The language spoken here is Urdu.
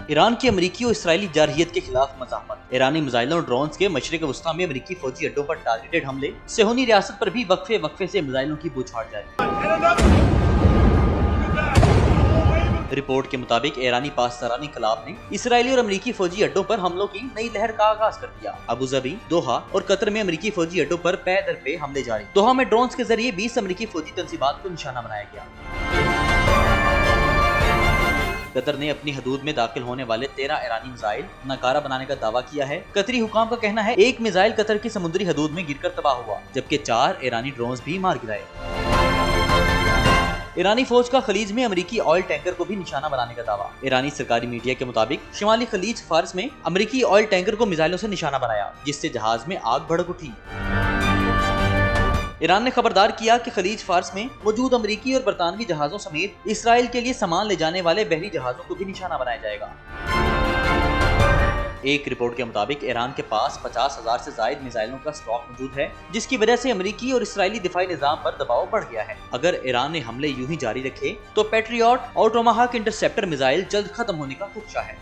ایران کی امریکی اور اسرائیلی جارحیت کے خلاف مزاحمت۔ ایرانی میزائلوں اور ڈرونز کے مشرق وسطیٰ میں امریکی فوجی اڈوں پر ٹارگیٹڈ حملے۔ صہیونی ریاست پر بھی وقفے وقفے سے میزائلوں کی بوچھاڑ جاری۔ رپورٹ کے مطابق ایرانی پاسداران انقلاب نے اسرائیلی اور امریکی فوجی اڈوں پر حملوں کی نئی لہر کا آغاز کر دیا۔ ابوظہبی، دوحہ اور قطر میں امریکی فوجی اڈوں پر پے در پے حملے جاری۔ دوحہ میں ڈرونز کے ذریعے 20 امریکی فوجی تنصیبات کو نشانہ بنایا گیا۔ قطر نے اپنی حدود میں داخل ہونے والے 13 ایرانی میزائل ناکارہ بنانے کا دعویٰ کیا ہے۔ قطری حکام کا کہنا ہے ایک میزائل قطر کی سمندری حدود میں گر کر تباہ ہوا، جبکہ 4 ایرانی ڈرونز بھی مار گرائے۔ ایرانی فوج کا خلیج میں امریکی آئل ٹینکر کو بھی نشانہ بنانے کا دعویٰ۔ ایرانی سرکاری میڈیا کے مطابق شمالی خلیج فارس میں امریکی آئل ٹینکر کو میزائلوں سے نشانہ بنایا، جس سے جہاز میں آگ بھڑک اٹھی۔ ایران نے خبردار کیا کہ خلیج فارس میں موجود امریکی اور برطانوی جہازوں سمیت اسرائیل کے لیے سامان لے جانے والے بحری جہازوں کو بھی نشانہ بنایا جائے گا۔ ایک رپورٹ کے مطابق ایران کے پاس 50,000 سے زائد میزائلوں کا اسٹاک موجود ہے، جس کی وجہ سے امریکی اور اسرائیلی دفاعی نظام پر دباؤ بڑھ گیا ہے۔ اگر ایران نے حملے یوں ہی جاری رکھے تو پیٹریاٹ اور ٹوماہاک انٹرسیپٹر میزائل جلد ختم ہونے کا خدشہ ہے۔